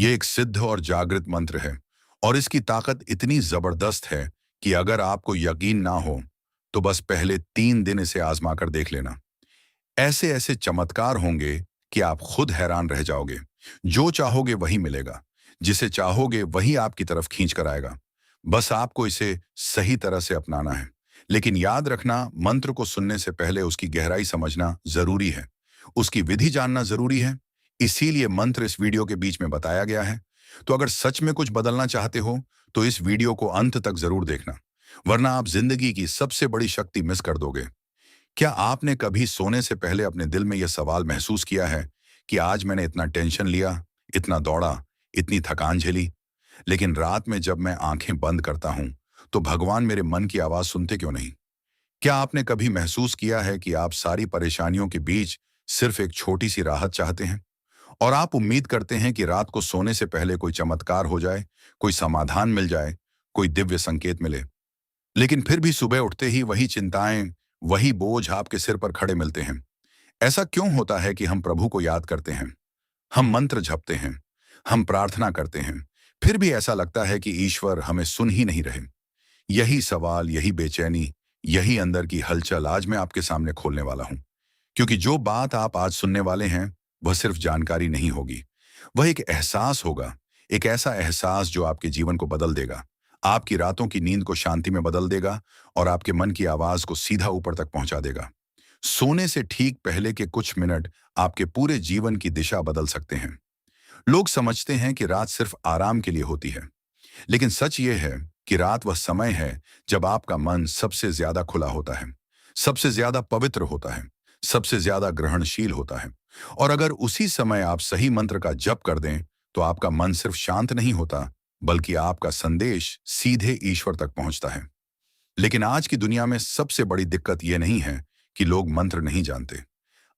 ये एक सिद्ध और जागृत मंत्र है और इसकी ताकत इतनी जबरदस्त है कि अगर आपको यकीन ना हो तो बस पहले 3 दिन इसे आजमा कर देख लेना। ऐसे ऐसे चमत्कार होंगे कि आप खुद हैरान रह जाओगे। जो चाहोगे वही मिलेगा, जिसे चाहोगे वही आपकी तरफ खींच कर आएगा। बस आपको इसे सही तरह से अपनाना है। लेकिन याद रखना, मंत्र को सुनने से पहले उसकी गहराई समझना जरूरी है, उसकी विधि जानना जरूरी है। इसीलिए मंत्र इस वीडियो के बीच में बताया गया है। तो अगर सच में कुछ बदलना चाहते हो तो इस वीडियो को अंत तक जरूर देखना, वरना आप जिंदगी की सबसे बड़ी शक्ति मिस कर दोगे। क्या आपने कभी सोने से पहले अपने दिल में यह सवाल महसूस किया है कि आज मैंने इतना टेंशन लिया, इतना दौड़ा, इतनी थकान झेली, लेकिन रात में जब मैं आंखें बंद करता हूं तो भगवान मेरे मन की आवाज सुनते क्यों नहीं? क्या आपने कभी महसूस किया है कि आप सारी परेशानियों के बीच सिर्फ एक छोटी सी राहत चाहते हैं और आप उम्मीद करते हैं कि रात को सोने से पहले कोई चमत्कार हो जाए, कोई समाधान मिल जाए, कोई दिव्य संकेत मिले? लेकिन फिर भी सुबह उठते ही वही चिंताएं, वही बोझ आपके सिर पर खड़े मिलते हैं। ऐसा क्यों होता है कि हम प्रभु को याद करते हैं, हम मंत्र जपते हैं, हम प्रार्थना करते हैं, फिर भी ऐसा लगता है कि ईश्वर हमें सुन ही नहीं रहे? यही सवाल, यही बेचैनी, यही अंदर की हलचल आज मैं आपके सामने खोलने वाला हूं। क्योंकि जो बात आप आज सुनने वाले हैं वह सिर्फ जानकारी नहीं होगी, वह एक एहसास होगा। एक ऐसा एहसास जो आपके जीवन को बदल देगा, आपकी रातों की नींद को शांति में बदल देगा और आपके मन की आवाज को सीधा ऊपर तक पहुंचा देगा। सोने से ठीक पहले के कुछ मिनट आपके पूरे जीवन की दिशा बदल सकते हैं। लोग समझते हैं कि रात सिर्फ आराम के लिए होती है, लेकिन सच ये है कि रात वह समय है जब आपका मन सबसे ज्यादा खुला होता है, सबसे ज्यादा पवित्र होता है, सबसे ज्यादा ग्रहणशील होता है। और अगर उसी समय आप सही मंत्र का जप कर दें तो आपका मन सिर्फ शांत नहीं होता, बल्कि आपका संदेश सीधे ईश्वर तक पहुंचता है। लेकिन आज की दुनिया में सबसे बड़ी दिक्कत यह नहीं है कि लोग मंत्र नहीं जानते।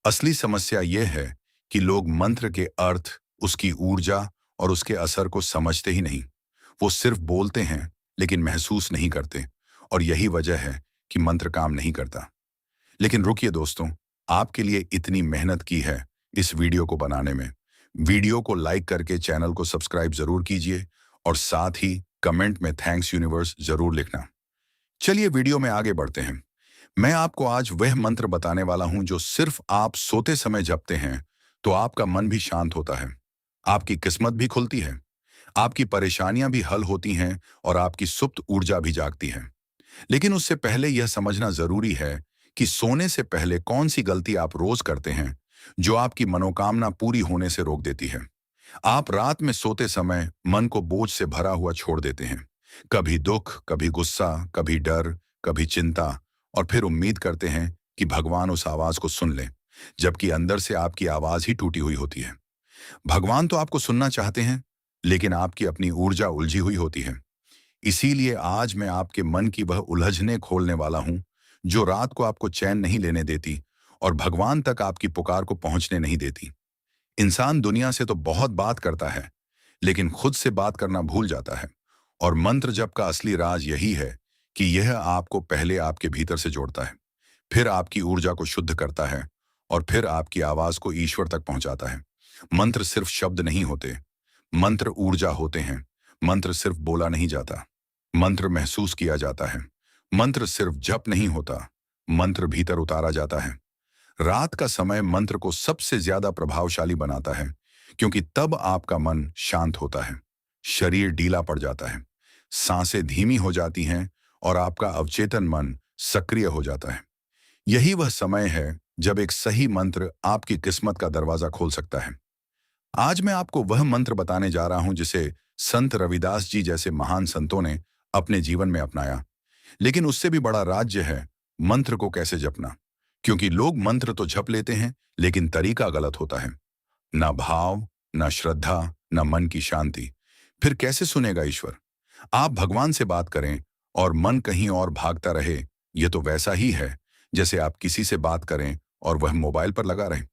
असली समस्या यह है कि लोग मंत्र के अर्थ, उसकी ऊर्जा और उसके असर को समझते ही नहीं। वो सिर्फ बोलते हैं लेकिन महसूस नहीं करते, और यही वजह है कि मंत्र काम नहीं करता। लेकिन रुकिए दोस्तों, आपके लिए इतनी मेहनत की है इस वीडियो को बनाने में। वीडियो को लाइक करके चैनल को सब्सक्राइब जरूर कीजिए और साथ ही कमेंट में थैंक्स यूनिवर्स जरूर लिखना। चलिए वीडियो में आगे बढ़ते हैं। मैं आपको आज वह मंत्र बताने वाला हूं जो सिर्फ आप सोते समय जपते हैं तो आपका मन भी शांत होता है, आपकी किस्मत भी खुलती है, आपकी परेशानियां भी हल होती हैं और आपकी सुप्त ऊर्जा भी जागती है। लेकिन उससे पहले यह समझना जरूरी है कि सोने से पहले कौन सी गलती आप रोज करते हैं जो आपकी मनोकामना पूरी होने से रोक देती है। आप रात में सोते समय मन को बोझ से भरा हुआ छोड़ देते हैं, कभी दुख, कभी गुस्सा, कभी डर, कभी चिंता, और फिर उम्मीद करते हैं कि भगवान उस आवाज को सुन ले, जबकि अंदर से आपकी आवाज ही टूटी हुई होती है। भगवान तो आपको सुनना चाहते हैं, लेकिन आपकी अपनी ऊर्जा उलझी हुई होती है। इसीलिए आज मैं आपके मन की वह उलझने खोलने वाला हूं जो रात को आपको चैन नहीं लेने देती और भगवान तक आपकी पुकार को पहुंचने नहीं देती। इंसान दुनिया से तो बहुत बात करता है, लेकिन खुद से बात करना भूल जाता है। और मंत्र जप का असली राज यही है कि यह आपको पहले आपके भीतर से जोड़ता है, फिर आपकी ऊर्जा को शुद्ध करता है और फिर आपकी आवाज को ईश्वर तक पहुंचाता है। मंत्र सिर्फ शब्द नहीं होते, मंत्र ऊर्जा होते हैं। मंत्र सिर्फ बोला नहीं जाता, मंत्र महसूस किया जाता है। मंत्र सिर्फ जप नहीं होता, मंत्र भीतर उतारा जाता है। रात का समय मंत्र को सबसे ज्यादा प्रभावशाली बनाता है, क्योंकि तब आपका मन शांत होता है, शरीर ढीला पड़ जाता है, सांसें धीमी हो जाती हैं और आपका अवचेतन मन सक्रिय हो जाता है। यही वह समय है जब एक सही मंत्र आपकी किस्मत का दरवाजा खोल सकता है। आज मैं आपको वह मंत्र बताने जा रहा हूं जिसे संत रविदास जी जैसे महान संतों ने अपने जीवन में अपनाया। लेकिन उससे भी बड़ा राज्य है मंत्र को कैसे जपना, क्योंकि लोग मंत्र तो जप लेते हैं लेकिन तरीका गलत होता है। ना भाव, ना श्रद्धा, ना मन की शांति। फिर कैसे सुनेगा ईश्वर? आप भगवान से बात करें और मन कहीं और भागता रहे, यह तो वैसा ही है जैसे आप किसी से बात करें और वह मोबाइल पर लगा रहे।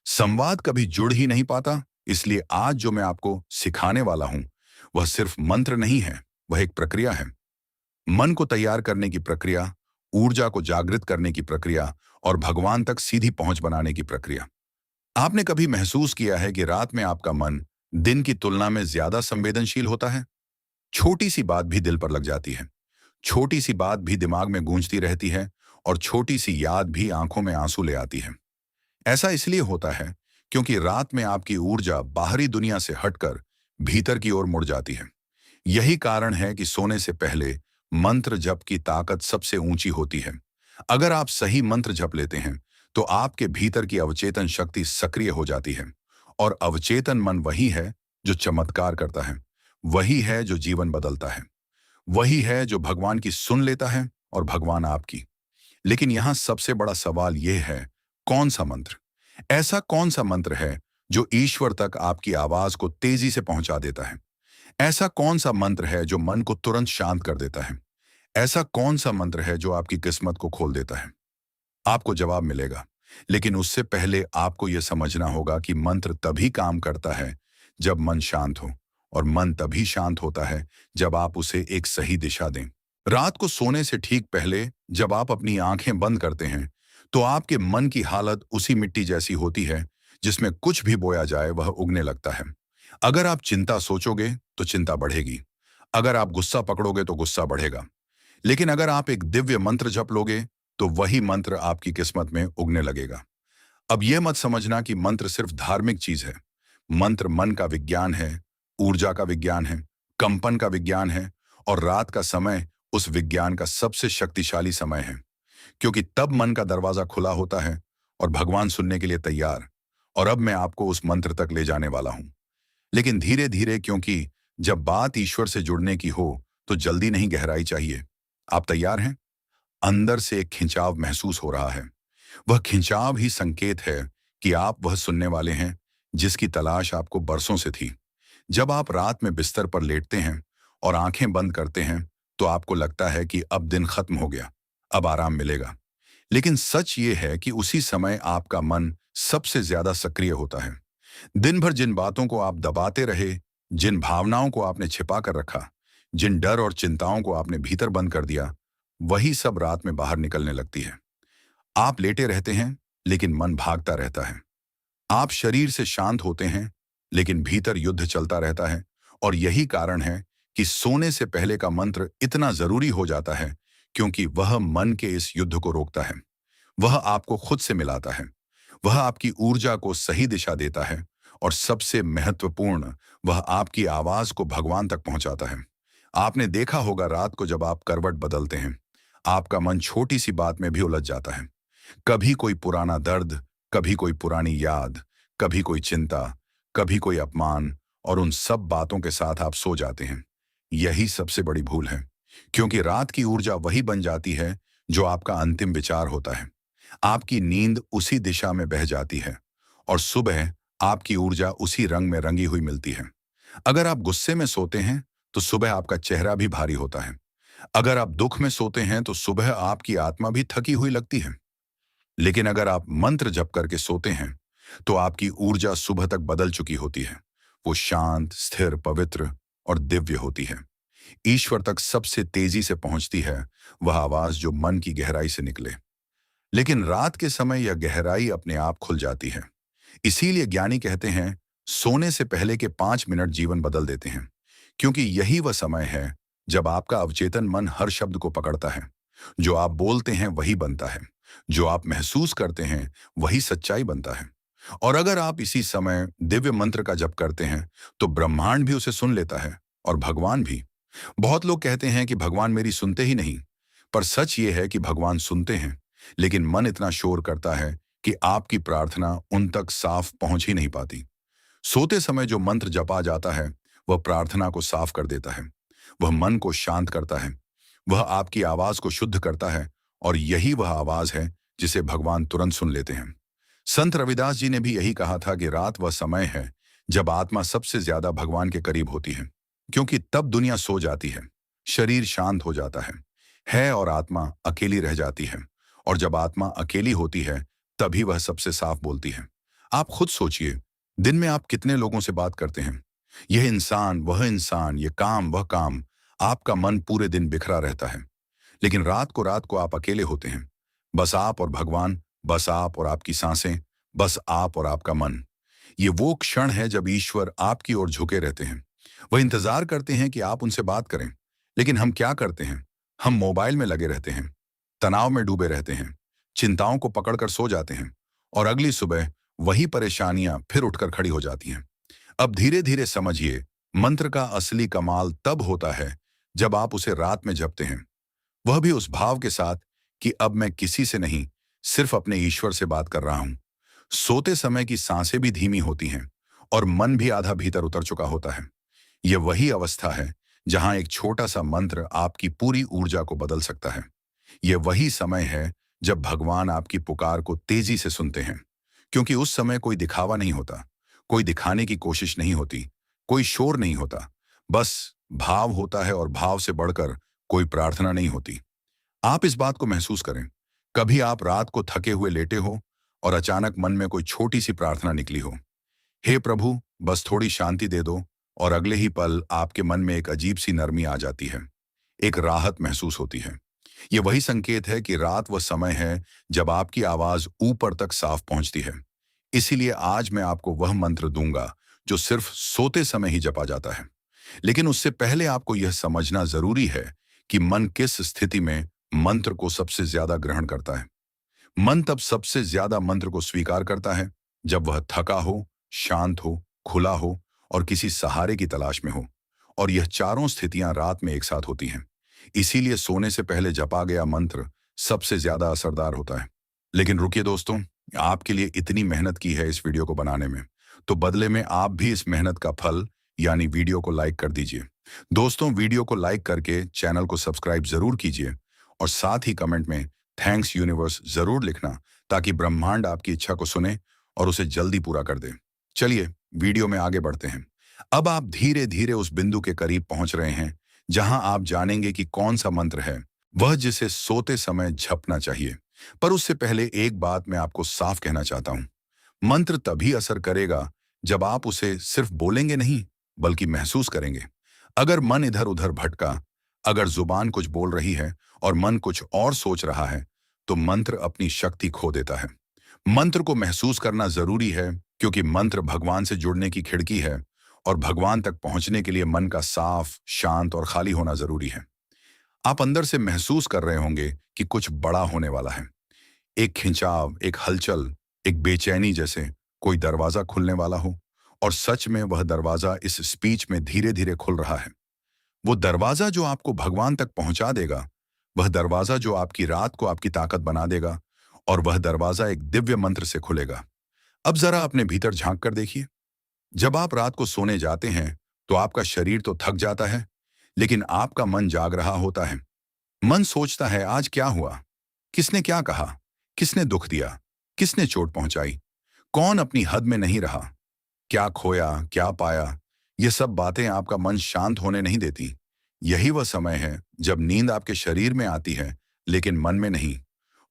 संवाद कभी जुड़ ही नहीं पाता। इसलिए आज जो मैं आपको सिखाने वाला हूं वह सिर्फ मंत्र नहीं है, वह एक प्रक्रिया है। मन को तैयार करने की प्रक्रिया, ऊर्जा को जागृत करने की प्रक्रिया और भगवान तक सीधी पहुंच बनाने की प्रक्रिया। आपने कभी महसूस किया है कि रात में आपका मन दिन की तुलना में ज्यादा संवेदनशील होता है। छोटी सी बात भी दिल पर लग जाती है, छोटी सी बात भी दिमाग में गूंजती रहती है, और छोटी सी याद भी आंखों में आंसू ले आती है। ऐसा इसलिए होता है क्योंकि रात में आपकी ऊर्जा बाहरी दुनिया से हटकर भीतर की ओर मुड़ जाती है। यही कारण है कि सोने से पहले मंत्र जप की ताकत सबसे ऊंची होती है। अगर आप सही मंत्र जप लेते हैं तो आपके भीतर की अवचेतन शक्ति सक्रिय हो जाती है, और अवचेतन मन वही है जो चमत्कार करता है, वही है जो जीवन बदलता है, वही है जो भगवान की सुन लेता है और भगवान आपकी। लेकिन यहां सबसे बड़ा सवाल यह है, कौन सा मंत्र? ऐसा कौन सा मंत्र है जो ईश्वर तक आपकी आवाज को तेजी से पहुंचा देता है? ऐसा कौन सा मंत्र है जो मन को तुरंत शांत कर देता है? ऐसा कौन सा मंत्र है जो आपकी किस्मत को खोल देता है? आपको जवाब मिलेगा, लेकिन उससे पहले आपको यह समझना होगा कि मंत्र तभी काम करता है जब मन शांत हो, और मन तभी शांत होता है जब आप उसे एक सही दिशा दें। रात को सोने से ठीक पहले जब आप अपनी आंखें बंद करते हैं तो आपके मन की हालत उसी मिट्टी जैसी होती है जिसमें कुछ भी बोया जाए वह उगने लगता है। अगर आप चिंता सोचोगे तो चिंता बढ़ेगी, अगर आप गुस्सा पकड़ोगे तो गुस्सा बढ़ेगा, लेकिन अगर आप एक दिव्य मंत्र जप लोगे तो वही मंत्र आपकी किस्मत में उगने लगेगा। अब यह मत समझना कि मंत्र सिर्फ धार्मिक चीज है। मंत्र मन का विज्ञान है, ऊर्जा का विज्ञान है, कंपन का विज्ञान है, और रात का समय उस विज्ञान का सबसे शक्तिशाली समय है, क्योंकि तब मन का दरवाजा खुला होता है और भगवान सुनने के लिए तैयार। और अब मैं आपको उस मंत्र तक ले जाने वाला हूं, लेकिन धीरे धीरे, क्योंकि जब बात ईश्वर से जुड़ने की हो तो जल्दी नहीं, गहराई चाहिए। आप तैयार हैं? अंदर से एक खिंचाव महसूस हो रहा है। वह खिंचाव ही संकेत है कि आप वह सुनने वाले हैं जिसकी तलाश आपको बरसों से थी। जब आप रात में बिस्तर पर लेटते हैं और आंखें बंद करते हैं तो आपको लगता है कि अब दिन खत्म हो गया, अब आराम मिलेगा। लेकिन सच ये है कि उसी समय आपका मन सबसे ज्यादा सक्रिय होता है। दिन भर जिन बातों को आप दबाते रहे, जिन भावनाओं को आपने छिपा कर रखा, जिन डर और चिंताओं को आपने भीतर बंद कर दिया, वही सब रात में बाहर निकलने लगती है। आप लेटे रहते हैं लेकिन मन भागता रहता है। आप शरीर से शांत होते हैं लेकिन भीतर युद्ध चलता रहता है। और यही कारण है कि सोने से पहले का मंत्र इतना जरूरी हो जाता है, क्योंकि वह मन के इस युद्ध को रोकता है, वह आपको खुद से मिलाता है, वह आपकी ऊर्जा को सही दिशा देता है, और सबसे महत्वपूर्ण, वह आपकी आवाज को भगवान तक पहुंचाता है। आपने देखा होगा, रात को जब आप करवट बदलते हैं आपका मन छोटी सी बात में भी उलझ जाता है। कभी कोई पुराना दर्द, कभी कोई पुरानी याद, कभी कोई चिंता, कभी कोई अपमान, और उन सब बातों के साथ आप सो जाते हैं। यही सबसे बड़ी भूल है, क्योंकि रात की ऊर्जा वही बन जाती है जो आपका अंतिम विचार होता है। आपकी नींद उसी दिशा में बह जाती है, और सुबह आपकी ऊर्जा उसी रंग में रंगी हुई मिलती है। अगर आप गुस्से में सोते हैं तो सुबह आपका चेहरा भी भारी होता है। अगर आप दुख में सोते हैं तो सुबह आपकी आत्मा भी थकी हुई लगती है। लेकिन अगर आप मंत्र जप करके सोते हैं तो आपकी ऊर्जा सुबह तक बदल चुकी होती है। वो शांत, स्थिर, पवित्र और दिव्य होती है। ईश्वर तक सबसे तेजी से पहुंचती है वह आवाज जो मन की गहराई से निकले। लेकिन रात के समय यह गहराई अपने आप खुल जाती है। इसीलिए ज्ञानी कहते हैं, सोने से पहले के 5 मिनट जीवन बदल देते हैं, क्योंकि यही वह समय है जब आपका अवचेतन मन हर शब्द को पकड़ता है। जो आप बोलते हैं वही बनता है, जो आप महसूस करते हैं वही सच्चाई बनता है। और अगर आप इसी समय दिव्य मंत्र का जप करते हैं तो ब्रह्मांड भी उसे सुन लेता है, और भगवान भी। बहुत लोग कहते हैं कि भगवान मेरी सुनते ही नहीं, पर सच ये है कि भगवान सुनते हैं, लेकिन मन इतना शोर करता है कि आपकी प्रार्थना उन तक साफ पहुंच ही नहीं पाती। सोते समय जो मंत्र जपा जाता है वह प्रार्थना को साफ कर देता है, वह मन को शांत करता है, वह आपकी आवाज को शुद्ध करता है, और यही वह आवाज है जिसे भगवान तुरंत सुन लेते हैं। संत रविदास जी ने भी यही कहा था कि रात वह समय है जब आत्मा सबसे ज्यादा भगवान के करीब होती है, क्योंकि तब दुनिया सो जाती है, शरीर शांत हो जाता है और आत्मा अकेली रह जाती है। और जब आत्मा अकेली होती है तभी वह सबसे साफ बोलती है। आप खुद सोचिए, दिन में आप कितने लोगों से बात करते हैं? यह इंसान, वह इंसान, यह काम, वह काम, आपका मन पूरे दिन बिखरा रहता है। लेकिन रात को आप अकेले होते हैं, बस आप और भगवान, बस आप और आपकी सांसें, बस आप और आपका मन। ये वो क्षण है जब ईश्वर आपकी ओर झुके रहते हैं। वह इंतजार करते हैं कि आप उनसे बात करें। लेकिन हम क्या करते हैं? हम मोबाइल में लगे रहते हैं, तनाव में डूबे रहते हैं, चिंताओं को पकड़कर सो जाते हैं और अगली सुबह वही परेशानियां फिर उठकर खड़ी हो जाती हैं। अब धीरे धीरे समझिए, मंत्र का असली कमाल तब होता है जब आप उसे रात में जपते हैं, वह भी उस भाव के साथ कि अब मैं किसी से नहीं, सिर्फ अपने ईश्वर से बात कर रहा हूं। सोते समय की सांसें भी धीमी होती हैं और मन भी आधा भीतर उतर चुका होता है। यह वही अवस्था है जहां एक छोटा सा मंत्र आपकी पूरी ऊर्जा को बदल सकता है। यह वही समय है जब भगवान आपकी पुकार को तेजी से सुनते हैं, क्योंकि उस समय कोई दिखावा नहीं होता, कोई दिखाने की कोशिश नहीं होती, कोई शोर नहीं होता, बस भाव होता है और भाव से बढ़कर कोई प्रार्थना नहीं होती। आप इस बात को महसूस करें। कभी आप रात को थके हुए लेटे हो और अचानक मन में कोई छोटी सी प्रार्थना निकली हो, हे प्रभु, बस थोड़ी शांति दे दो, और अगले ही पल आपके मन में एक अजीब सी नरमी आ जाती है, एक राहत महसूस होती है। यह वही संकेत है कि रात वह समय है जब आपकी आवाज ऊपर तक साफ पहुंचती है। इसीलिए आज मैं आपको वह मंत्र दूंगा जो सिर्फ सोते समय ही जपा जाता है। लेकिन उससे पहले आपको यह समझना जरूरी है कि मन किस स्थिति में मंत्र को सबसे ज्यादा ग्रहण करता है। मन तब सबसे ज्यादा मंत्र को स्वीकार करता है जब वह थका हो, शांत हो, खुला हो और किसी सहारे की तलाश में हो। और यह चारों स्थितियां रात में एक साथ होती हैं। इसीलिए सोने से पहले जपा गया मंत्र सबसे ज्यादा असरदार होता है। लेकिन रुकिए दोस्तों, आपके लिए इतनी मेहनत की है इस वीडियो को बनाने में, तो बदले में आप भी इस मेहनत का फल यानी वीडियो को लाइक कर दीजिए। दोस्तों, वीडियो को लाइक करके चैनल को सब्सक्राइब जरूर कीजिए और साथ ही कमेंट में थैंक्स यूनिवर्स जरूर लिखना, ताकि ब्रह्मांड आपकी इच्छा को सुने और उसे जल्दी पूरा कर दे। चलिए वीडियो में आगे बढ़ते हैं। अब आप धीरे धीरे उस बिंदु के करीब पहुंच रहे हैं जहां आप जानेंगे कि कौन सा मंत्र है वह जिसे सोते समय जपना चाहिए। पर उससे पहले एक बात मैं आपको साफ कहना चाहता हूं। मंत्र तभी असर करेगा जब आप उसे सिर्फ बोलेंगे नहीं, बल्कि महसूस करेंगे। अगर मन इधर उधर भटका, अगर जुबान कुछ बोल रही है और मन कुछ और सोच रहा है, तो मंत्र अपनी शक्ति खो देता है। मंत्र को महसूस करना जरूरी है, क्योंकि मंत्र भगवान से जुड़ने की खिड़की है और भगवान तक पहुंचने के लिए मन का साफ, शांत और खाली होना जरूरी है। आप अंदर से महसूस कर रहे होंगे कि कुछ बड़ा होने वाला है। एक खिंचाव, एक हलचल, एक बेचैनी, जैसे कोई दरवाजा खुलने वाला हो। और सच में वह दरवाजा इस स्पीच में धीरे धीरे खुल रहा है। वो दरवाजा जो आपको भगवान तक पहुंचा देगा, वह दरवाजा जो आपकी रात को आपकी ताकत बना देगा, और वह दरवाजा एक दिव्य मंत्र से खुलेगा। अब जरा अपने भीतर झांक कर देखिए। जब आप रात को सोने जाते हैं तो आपका शरीर तो थक जाता है, लेकिन आपका मन जाग रहा होता है। मन सोचता है, आज क्या हुआ, किसने क्या कहा, किसने दुख दिया, किसने चोट पहुंचाई, कौन अपनी हद में नहीं रहा, क्या खोया, क्या पाया। ये सब बातें आपका मन शांत होने नहीं देती। यही वह समय है जब नींद आपके शरीर में आती है, लेकिन मन में नहीं।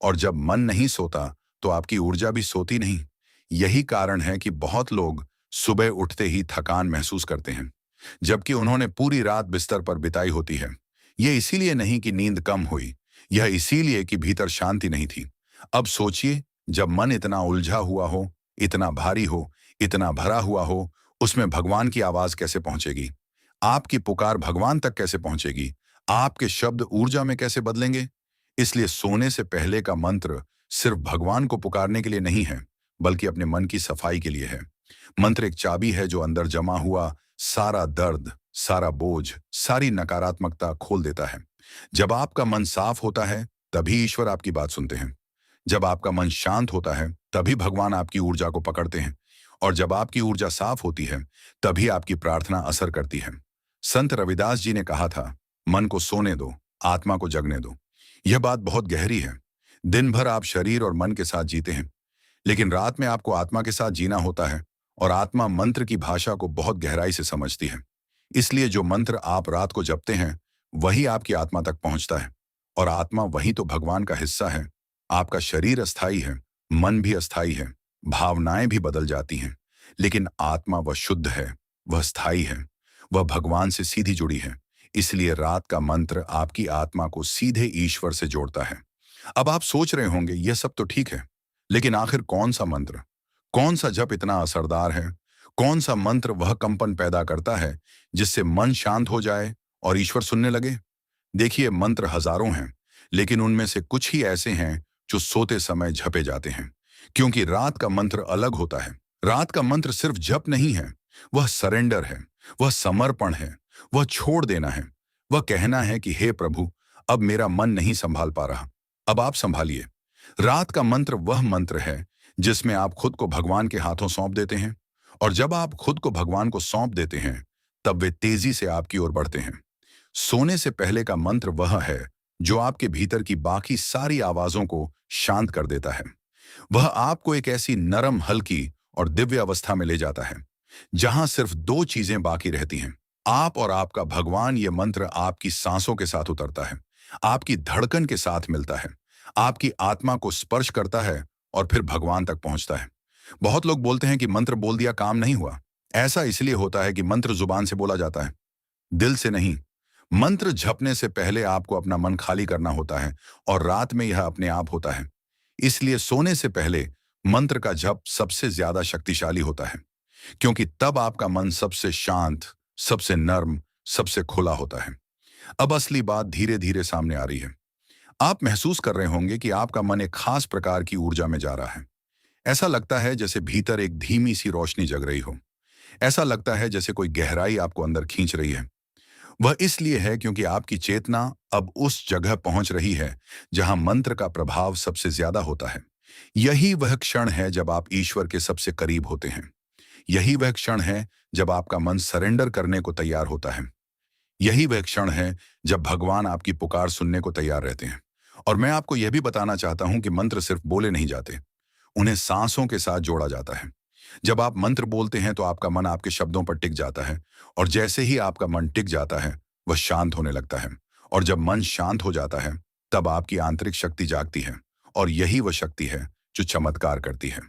और जब मन नहीं सोता तो आपकी ऊर्जा भी सोती नहीं। यही कारण है कि बहुत लोग सुबह उठते ही थकान महसूस करते हैं, जबकि उन्होंने पूरी रात बिस्तर पर बिताई होती है। यह इसीलिए नहीं कि नींद कम हुई, यह इसीलिए कि भीतर शांति नहीं थी। अब सोचिए, जब मन इतना उलझा हुआ हो, इतना भारी हो, इतना भरा हुआ हो, उसमें भगवान की आवाज कैसे पहुंचेगी? आपकी पुकार भगवान तक कैसे पहुंचेगी? आपके शब्द ऊर्जा में कैसे बदलेंगे? इसलिए सोने से पहले का मंत्र सिर्फ भगवान को पुकारने के लिए नहीं है, बल्कि अपने मन की सफाई के लिए है। मंत्र एक चाबी है जो अंदर जमा हुआ सारा दर्द, सारा बोझ, सारी नकारात्मकता खोल देता है। जब आपका मन साफ होता है, तभी ईश्वर आपकी बात सुनते हैं। जब आपका मन शांत होता है, तभी भगवान आपकी ऊर्जा को पकड़ते हैं। और जब आपकी ऊर्जा साफ होती है, तभी आपकी प्रार्थना असर करती है। संत रविदास जी ने कहा था, मन को सोने दो, आत्मा को जगने दो। यह बात बहुत गहरी है। दिन भर आप शरीर और मन के साथ जीते हैं, लेकिन रात में आपको आत्मा के साथ जीना होता है, और आत्मा मंत्र की भाषा को बहुत गहराई से समझती है। इसलिए जो मंत्र आप रात को जपते हैं, वही आपकी आत्मा तक पहुंचता है, और आत्मा वही तो भगवान का हिस्सा है। आपका शरीर अस्थाई है, मन भी अस्थाई है, भावनाएं भी बदल जाती हैं, लेकिन आत्मा वह शुद्ध है, वह स्थायी है, वह भगवान से सीधी जुड़ी है। इसलिए रात का मंत्र आपकी आत्मा को सीधे ईश्वर से जोड़ता है। अब आप सोच रहे होंगे, यह सब तो ठीक है, लेकिन आखिर कौन सा मंत्र, कौन सा जप इतना असरदार है? कौन सा मंत्र वह कंपन पैदा करता है जिससे मन शांत हो जाए और ईश्वर सुनने लगे? देखिए, मंत्र हजारों हैं, लेकिन उनमें से कुछ ही ऐसे हैं जो सोते समय जपे जाते हैं, क्योंकि रात का मंत्र अलग होता है। रात का मंत्र सिर्फ जप नहीं है, वह सरेंडर है, वह समर्पण है, वह छोड़ देना है। वह कहना है कि हे प्रभु, अब मेरा मन नहीं संभाल पा रहा, अब आप संभालिए। रात का मंत्र वह मंत्र है जिसमें आप खुद को भगवान के हाथों सौंप देते हैं, और जब आप खुद को भगवान को सौंप देते हैं, तब वे तेजी से आपकी ओर बढ़ते हैं। सोने से पहले का मंत्र वह है जो आपके भीतर की बाकी सारी आवाजों को शांत कर देता है। वह आपको एक ऐसी नरम, हल्की और दिव्य अवस्था में ले जाता है जहां सिर्फ दो चीजें बाकी रहती हैं, आप और आपका भगवान। ये मंत्र आपकी सांसों के साथ उतरता है, आपकी धड़कन के साथ मिलता है, आपकी आत्मा को स्पर्श करता है और फिर भगवान तक पहुंचता है। बहुत लोग बोलते हैं कि मंत्र बोल दिया काम नहीं हुआ। ऐसा इसलिए होता है कि मंत्र जुबान से बोला जाता है, दिल से नहीं। मंत्र जपने से पहले आपको अपना मन खाली करना होता है, और रात में यह अपने आप होता है। इसलिए सोने से पहले मंत्र का जप सबसे ज्यादा शक्तिशाली होता है, क्योंकि तब आपका मन सबसे शांत, सबसे नर्म, सबसे खुला होता है। अब असली बात धीरे धीरे सामने आ रही है। आप महसूस कर रहे होंगे कि आपका मन एक खास प्रकार की ऊर्जा में जा रहा है। ऐसा लगता है जैसे भीतर एक धीमी सी रोशनी जग रही हो। ऐसा लगता है जैसे कोई गहराई आपको अंदर खींच रही है। वह इसलिए है क्योंकि आपकी चेतना अब उस जगह पहुंच रही है जहां मंत्र का प्रभाव सबसे ज्यादा होता है। यही वह क्षण है जब आप ईश्वर के सबसे करीब होते हैं। यही वह क्षण है जब आपका मन सरेंडर करने को तैयार होता है। यही वह क्षण है जब भगवान आपकी पुकार सुनने को तैयार रहते हैं। और मैं आपको यह भी बताना चाहता हूं कि मंत्र सिर्फ बोले नहीं जाते, उन्हें सांसों के साथ जोड़ा जाता है। जब आप मंत्र बोलते हैं तो आपका मन आपके शब्दों पर टिक जाता है, और जैसे ही आपका मन टिक जाता है, वह शांत होने लगता है। और जब मन शांत हो जाता है, तब आपकी आंतरिक शक्ति जागती है, और यही वह शक्ति है जो चमत्कार करती है।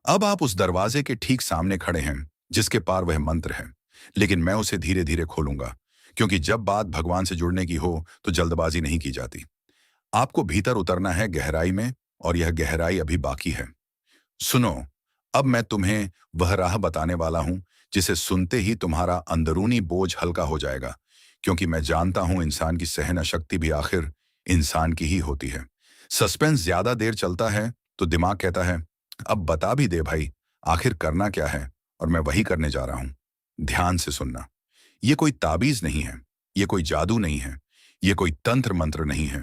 अब आप उस दरवाजे के ठीक सामने खड़े हैं जिसके पार वह मंत्र है, लेकिन मैं उसे धीरे धीरे खोलूंगा, क्योंकि जब बात भगवान से जुड़ने की हो तो जल्दबाजी नहीं की जाती। आपको भीतर उतरना है गहराई में, और यह गहराई अभी बाकी है। सुनो, अब मैं तुम्हें वह राह बताने वाला हूं जिसे सुनते ही तुम्हारा अंदरूनी बोझ हल्का हो जाएगा, क्योंकि मैं जानता हूं इंसान की सहन शक्ति भी आखिर इंसान की ही होती है। सस्पेंस ज्यादा देर चलता है तो दिमाग कहता है, अब बता भी दे भाई, आखिर करना क्या है, और मैं वही करने जा रहा हूं। ध्यान से सुनना। ये कोई ताबीज नहीं है, ये कोई जादू नहीं है, ये कोई तंत्र मंत्र नहीं है।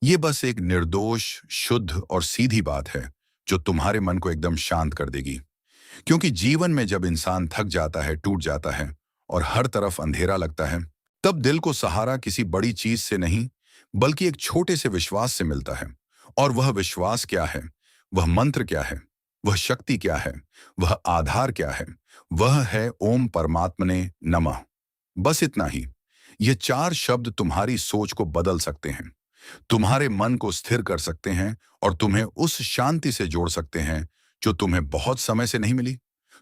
ये बस एक निर्दोष, शुद्ध और सीधी बात है जो तुम्हारे मन को एकदम शांत कर देगी। क्योंकि जीवन में जब इंसान थक जाता है, टूट जाता है और हर तरफ अंधेरा लगता है, तब दिल को सहारा किसी बड़ी चीज से नहीं, बल्कि एक छोटे से विश्वास से मिलता है। और वह विश्वास क्या है, वह मंत्र क्या है, वह शक्ति क्या है, वह आधार क्या है? वह है ओम परमात्मने नमः। बस इतना ही। ये चार शब्द तुम्हारी सोच को बदल सकते हैं, तुम्हारे मन को स्थिर कर सकते हैं, और तुम्हें उस शांति से जोड़ सकते हैं जो तुम्हें बहुत समय से नहीं मिली।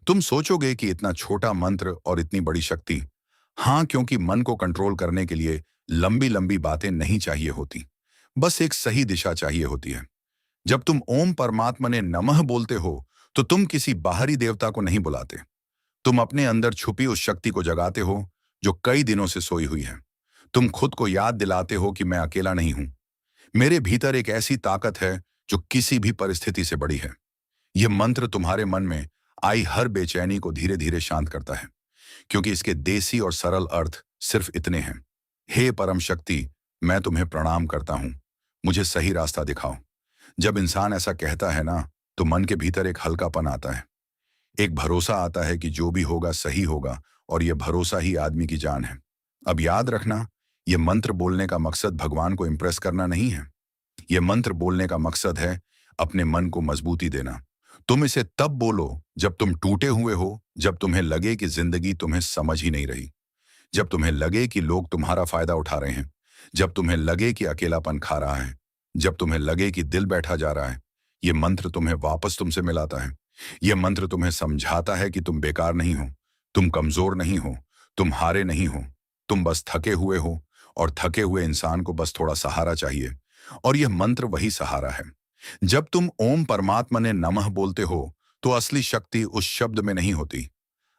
तुम सोचोगे कि इतना छोटा मंत्र और इतनी बड़ी शक्ति। हाँ, क्योंकि मन को कंट्रोल करने के लिए लंबी लंबी बातें नहीं चाहिए होती, बस एक सही दिशा चाहिए होती है। जब तुम ओम परमात्मने नमः बोलते हो तो तुम किसी बाहरी देवता को नहीं बुलाते, तुम अपने अंदर छुपी उस शक्ति को जगाते हो जो कई दिनों से सोई हुई है। तुम खुद को याद दिलाते हो कि मैं अकेला नहीं हूं, मेरे भीतर एक ऐसी ताकत है जो किसी भी परिस्थिति से बड़ी है। यह मंत्र तुम्हारे मन में आई हर बेचैनी को धीरे धीरे शांत करता है, क्योंकि इसके देसी और सरल अर्थ सिर्फ इतने हैं। हे परम शक्ति, मैं तुम्हें प्रणाम करता हूं, मुझे सही रास्ता दिखाओ। जब इंसान ऐसा कहता है ना, तो मन के भीतर एक हल्कापन आता है, एक भरोसा आता है कि जो भी होगा सही होगा, और यह भरोसा ही आदमी की जान है। अब याद रखना, यह मंत्र बोलने का मकसद भगवान को इम्प्रेस करना नहीं है। यह मंत्र बोलने का मकसद है अपने मन को मजबूती देना। तुम इसे तब बोलो जब तुम टूटे हुए हो, जब तुम्हें लगे कि जिंदगी तुम्हें समझ ही नहीं रही, जब तुम्हें लगे कि लोग तुम्हारा फायदा उठा रहे हैं, जब तुम्हें लगे कि अकेलापन खा रहा है, जब तुम्हें लगे कि दिल बैठा जा रहा है। यह मंत्र तुम्हें वापस तुमसे मिलाता है। यह मंत्र तुम्हें समझाता है कि तुम बेकार नहीं हो, तुम कमजोर नहीं हो, तुम हारे नहीं हो, तुम बस थके हुए हो, और थके हुए इंसान को बस थोड़ा सहारा चाहिए, और यह मंत्र वही सहारा है। जब तुम ओम परमात्मा ने नमः बोलते हो तो असली शक्ति उस शब्द में नहीं होती।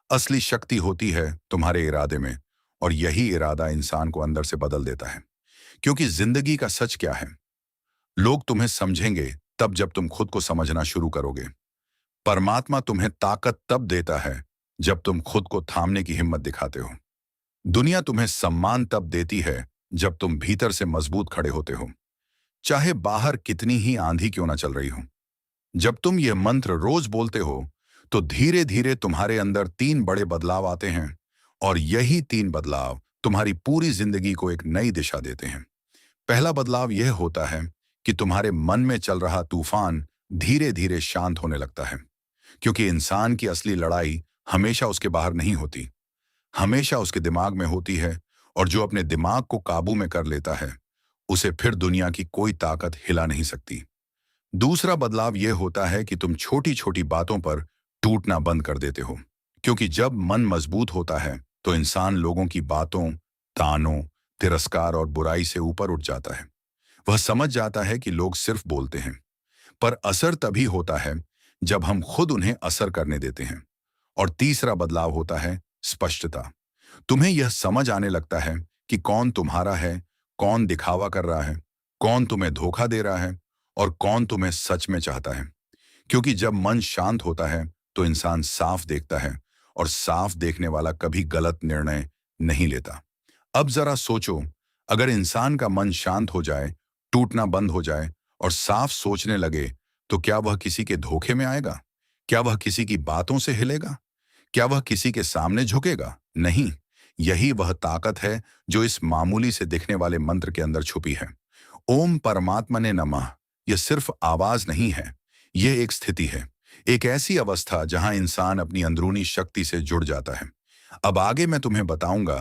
असली शक्ति होती है तुम्हारे इरादे में, और यही इरादा इंसान को अंदर से बदल देता है। क्योंकि जिंदगी का सच क्या है? लोग तुम्हें समझेंगे तब जब तुम खुद को समझना शुरू करोगे। परमात्मा तुम्हें ताकत तब देता है जब तुम खुद को थामने की हिम्मत दिखाते हो। दुनिया तुम्हें सम्मान तब देती है जब तुम भीतर से मजबूत खड़े होते हो, चाहे बाहर कितनी ही आंधी क्यों ना चल रही हो। जब तुम यह मंत्र रोज बोलते हो तो धीरे धीरे तुम्हारे अंदर 3 बड़े बदलाव आते हैं, और यही 3 बदलाव तुम्हारी पूरी जिंदगी को एक नई दिशा देते हैं। पहला बदलाव यह होता है कि तुम्हारे मन में चल रहा तूफान धीरे धीरे शांत होने लगता है। क्योंकि इंसान की असली लड़ाई हमेशा उसके बाहर नहीं होती, हमेशा उसके दिमाग में होती है। और जो अपने दिमाग को काबू में कर लेता है, उसे फिर दुनिया की कोई ताकत हिला नहीं सकती। दूसरा बदलाव यह होता है कि तुम छोटी छोटी बातों पर टूटना बंद कर देते हो। क्योंकि जब मन मजबूत होता है तो इंसान लोगों की बातों, तानों, तिरस्कार और बुराई से ऊपर उठ जाता है। वह समझ जाता है कि लोग सिर्फ बोलते हैं, पर असर तभी होता है जब हम खुद उन्हें असर करने देते हैं। और तीसरा बदलाव होता है स्पष्टता। तुम्हें यह समझ आने लगता है कि कौन तुम्हारा है, कौन दिखावा कर रहा है, कौन तुम्हें धोखा दे रहा है, और कौन तुम्हें सच में चाहता है। क्योंकि जब मन शांत होता है तो इंसान साफ देखता है, और साफ देखने वाला कभी गलत निर्णय नहीं लेता। अब जरा सोचो, अगर इंसान का मन शांत हो जाए, टूटना बंद हो जाए और साफ सोचने लगे, तो क्या वह किसी के धोखे में आएगा? क्या वह किसी की बातों से हिलेगा? क्या वह किसी के सामने झुकेगा? नहीं। यही वह ताकत है जो इस मामूली से दिखने वाले मंत्र के अंदर छुपी है। ओम परमात्मने नमः। यह सिर्फ आवाज नहीं है, यह एक स्थिति है, एक ऐसी अवस्था जहां इंसान अपनी अंदरूनी शक्ति से जुड़ जाता है। अब आगे मैं तुम्हें बताऊंगा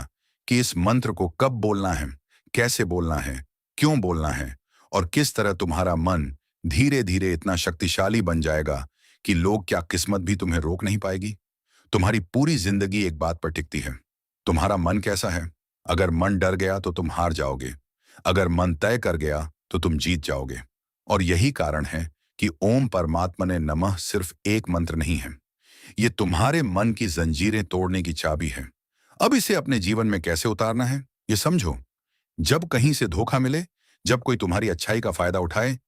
कि इस मंत्र को कब बोलना है, कैसे बोलना है, क्यों बोलना है, और किस तरह तुम्हारा मन धीरे धीरे इतना शक्तिशाली बन जाएगा कि लोग क्या किस्मत भी तुम्हें रोक नहीं पाएगी। तुम्हारी पूरी जिंदगी एक बात पर टिकती है, तुम्हारा मन कैसा है। अगर मन डर गया तो तुम हार जाओगे, अगर मन तय कर गया तो तुम जीत जाओगे। और यही कारण है कि ओम परमात्मने नमः सिर्फ एक मंत्र नहीं है, ये तुम्हारे मन की जंजीरें तोड़ने की चाबी है। अब इसे अपने जीवन में कैसे उतारना है, ये समझो। जब कहीं से धोखा मिले, जब कोई तुम्हारी अच्छाई का फायदा उठाए,